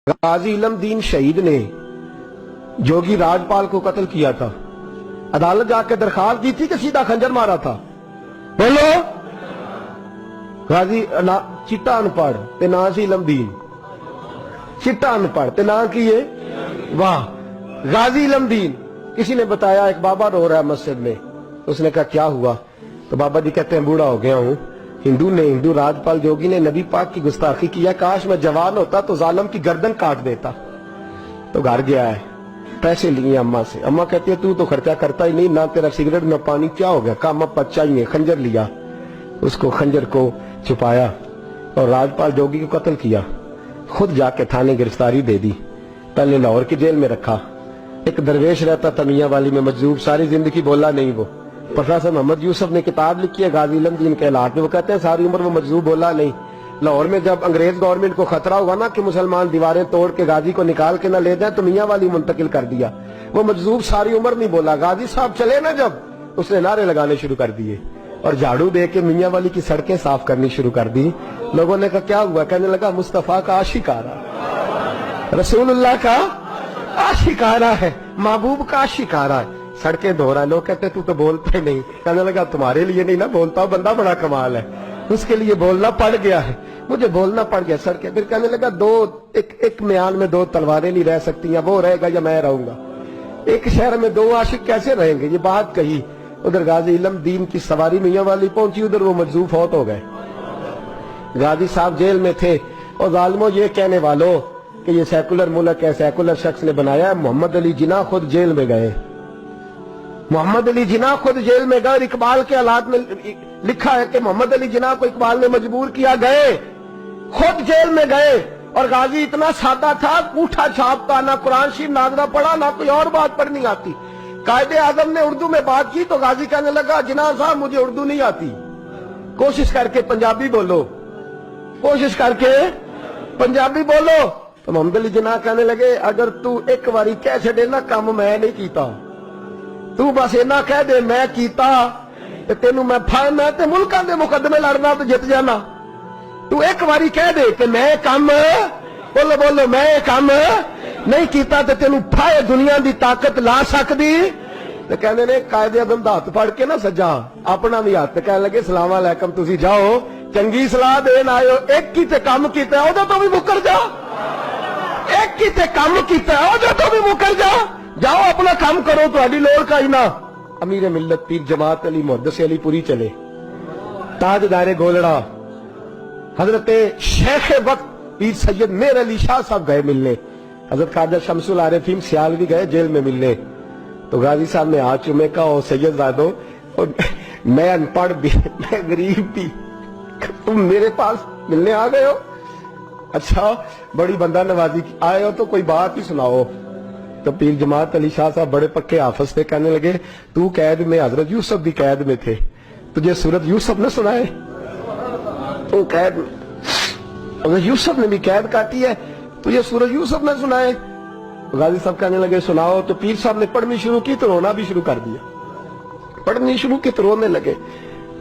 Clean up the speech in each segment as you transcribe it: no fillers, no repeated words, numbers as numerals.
गाजी इलम दीन शहीद ने जोगी राजपाल को कत्ल किया था। अदालत जाके दरखास्त दी थी कि सीधा खंजर मारा था। बोलो गाजी चिट्टा अनपढ़ ते ना सी इलम दीन, चिट्टा अनपढ़ ते ना की है वाह गाजी इलम दीन। किसी ने बताया एक बाबा रो रहा है मस्जिद में, उसने कहा क्या हुआ? तो बाबा जी कहते हैं बूढ़ा हो गया हूं, हिंदू राजपाल जोगी ने नबी पाक की गुस्ताखी किया, काश मैं जवान होता तो जालिम की गर्दन काट देता। तो घर गया है, पैसे लिए अम्मा से। अम्मा कहती है तू तो खर्चा करता ही नहीं, ना तेरा सिगरेट ना पानी, क्या हो गया? काम अब बच्चा ही है। खंजर लिया, उसको खंजर को छुपाया और राजपाल जोगी को कत्ल किया। खुद जाके थाने गिरफ्तारी दे दी, पहले लाहौर की जेल में रखा। एक दरवेश रहता था मियां वाली में मजजूब, सारी जिंदगी बोला नहीं वो। प्रोफेसर मोहम्मद यूसुफ ने किताब लिखी है गाजी इलम दीन के हालात में, वो कहते हैं सारी उम्र वो मजजूब बोला नहीं। लाहौर में जब अंग्रेज गवर्नमेंट को खतरा हुआ ना कि मुसलमान दीवारें तोड़ के गाजी को निकाल के ना ले जाए, तो मियां वाली मुंतकिल कर दिया। वो मजजूब सारी उम्र नहीं बोला। गाजी साहब चले ना जब, उसने नारे लगाने शुरू कर दिए और झाड़ू दे के मियां वाली की सड़कें साफ करनी शुरू कर दी। लोगों ने कहा क्या हुआ? कहने लगा मुस्तफा का आशिक आ रहा, रसूलुल्लाह का आशिक आ रहा है, महबूब का आशिक आ रहा है, सड़कें धो रहा है। लोग कहते तू तो बोलते नहीं। कहने लगा तुम्हारे लिए नहीं ना बोलता, बंदा बड़ा कमाल है, उसके लिए बोलना पड़ गया है, मुझे बोलना पड़ गया सड़कें। फिर कहने लगा एक म्यान में दो तलवारें नहीं रह सकती, वो रहेगा या मैं रहूंगा। एक शहर में दो आशिक कैसे रहेंगे? ये बात कही। उधर गाजी इलम दीन की सवारी मियां वाली पहुंची, उधर वो मजजूब फौत हो गए। गाजी साहब जेल में थे और जालिमों ये कहने वालों कि ये सेकुलर मुल्क है, सेकुलर शख्स ने बनाया है। मोहम्मद अली जिन्ना खुद जेल में गए, मोहम्मद अली जिन्ना खुद जेल में गए। इकबाल के हालात में लिखा है कि मोहम्मद अली जिन्ना को इकबाल ने मजबूर किया, गए खुद जेल में गए। और गाजी इतना सादा था, अंगूठा छापता, ना कुरान शरीफ नाजरा पढ़ा, ना कोई और बात पढ़नी आती। कायदे आजम ने उर्दू में बात की तो गाजी कहने लगा जिन्ना साहब मुझे उर्दू नहीं आती, कोशिश करके पंजाबी बोलो, कोशिश करके पंजाबी बोलो। तो मोहम्मद अली जिन्ना कहने लगे अगर तू एक बारी कह छड़े ना काम मैं नहीं कीता, तू बस इना कह दे मैं कीता ते तेनू मैं ते मुल्कां दे मुकदमे लड़ना तो जित जाना। तू एक बारी कह दे कि मैं काम बोलो बोलो मैं काम नहीं कीता ते तेनू फाए दुनिया दी ताकत ला सकदी। ते कहंदे ने कायदे आज़म दा हत्थ फड़ के ना सज्जा अपना भी हत्थ कहने लगे सलाम अलैकुम तुसी जाओ, चंगी सलाह देन आयो, एक ही ते काम कीता ओदे तो भी मुकर जा, एक ही ते काम कीता ओदे तो भी मुकर जा, जाओ अपना काम करो, तुम्हारी लोड़ का ही ना। अमीर मिल्लत पीर जमात अली मुहद्दिस अली पुरी चले, ताजदारे गोलड़ा हजरत शेख वक्त पीर सैयद मेर अली शाह साहब गए मिलने, हजरत ख्वाजा शमसुल आरिफीन सियाल भी गए जेल में मिलने। तो गाजी साहब ने हाथ चूमे का और सैयद जादो और मैं अनपढ़ भी, मैं गरीब भी, तुम मेरे पास मिलने आ गए हो? अच्छा बड़ी बंदा नवाजी आए हो तो कोई बात ही सुनाओ। तो पीर जमात अली शाह साहब बड़े पक्के हाफिज थे, कहने लगे तू कैद में, हजरत यूसुफ भी कैद में थे, तुझे सूरत यूसुफ ने सुनाए? तू कैद में, हजरत यूसुफ ने भी कैद काटी है, तुझे सूरत यूसुफ ने सुनाए? तो गाजी साहब कहने लगे सुनाओ। तो पीर साहब ने पढ़नी शुरू की तो रोना भी शुरू कर दिया, पढ़नी शुरू की तो रोने लगे।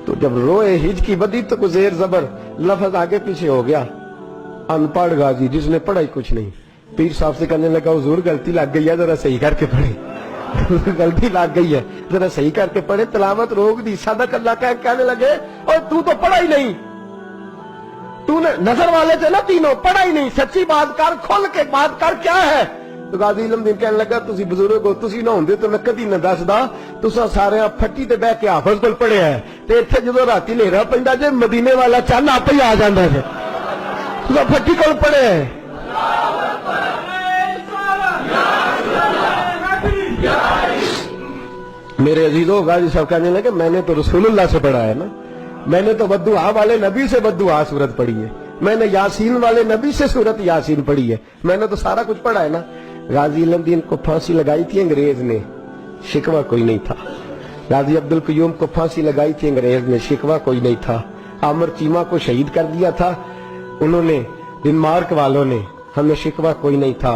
तो जब रोए हिज की बदी तो कुछ जेर जबर लफ्ज आगे पीछे हो गया। अनपढ़ गाजी जिसने पढ़ा ही कुछ नहीं, पीर साहब से कहने लगा हुजूर गलती लग गई है, जरा सही करके पढ़े गलती लग गई है, जरा सही करके पढ़े, तलावत रोक दी। सदक अल्लाह का कहने लगे और तू तो पढ़ा ही नहीं, तूने नजर वाले थे ना तीनों, पढ़ा ही नहीं, सच्ची बात कर, खोल के बात कर क्या है? तो गाजी इलम दीन कहने लगा तुसी बुजुर्ग हो, तुसी ना होंदे तो मैं कदी ना दसदा, तुसा सारे फट्टी ते बह के हाफिज कोल पढ़िया है ते इत्थे जदों राती हनेरा पैंदा जे मदीने वाला चंद आपे ही आ जांदा है, तुसा फट्टी कोल पढ़िया है। मेरे अजीजों गाजी साहब कहने लगे मैंने तो रसूलुल्लाह से पढ़ा है ना, मैंने तो बद्दुआ वाले नबी से बद्दुआ सूरत पढ़ी है, मैंने यासीन वाले नबी से सूरत यासीन पढ़ी है, मैंने तो सारा कुछ पढ़ा है ना। गाजी इलम दीन को फांसी लगाई थी अंग्रेज ने, शिकवा कोई नहीं था। गाजी अब्दुल कयूम को फांसी लगाई थी अंग्रेज ने, शिकवा कोई नहीं था। आमिर चीमा को शहीद कर दिया था उन्होंने, डेनमार्क वालों ने, हमें शिकवा कोई नहीं था।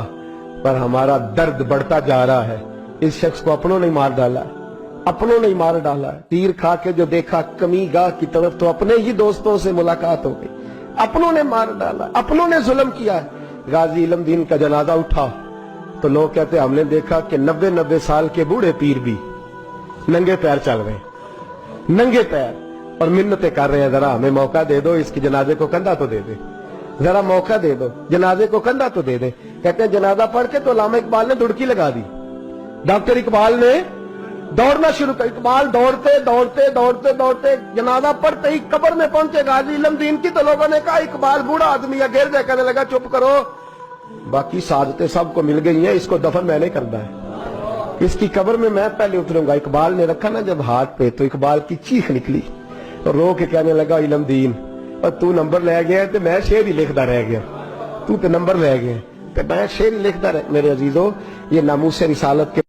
पर हमारा दर्द बढ़ता जा रहा है, इस शख्स को अपनों ने मार डाला, अपनों ने मार डाला। तीर खा के जो देखा कमी गाह की तरफ तो अपने ही दोस्तों से मुलाकात हो गई, अपनों ने मार डाला, अपनों ने जुल्म किया है। गाजी इल्म दीन का जनाजा उठा तो लोग कहते हमने देखा कि 90-90 साल के बूढ़े पीर भी नंगे पैर चल रहे हैं, नंगे पैर, और मिन्नतें कर रहे हैं, जरा हमें मौका दे दो, इसकी जनाजे को कंधा तो दे दे, जरा मौका दे दो, जनाजे को कंधा तो दे दे। कहते हैं जनाजा पढ़ के तो अल्लामा इकबाल ने दुड़की लगा दी, डॉक्टर इकबाल ने दौड़ना शुरू कर। इकबाल दौड़ते दौड़ते दौड़ते दौड़ते जनाजा पढ़ते ही कब्र में पहुंचे गाजी इल्म दीन की, तो लोगों ने कहा इकबाल बूढ़ा आदमी है, गिर जाए। कहने लगा चुप करो, बाकी साजतें सबको मिल गई हैं, इसको दफन मैंने करना है, इसकी कब्र में मैं पहले उतरूंगा। इकबाल ने रखा ना जब हाथ पे, तो इकबाल की चीख निकली और रो के कहने लगा इल्म दीन, और तू नंबर ले गया तो मैं शेर ही लिखता रह गया, तू तो नंबर ले गया तो मैं शेर ही लिखता रह। मेरे अजीजों, ये नामूस रिसालत के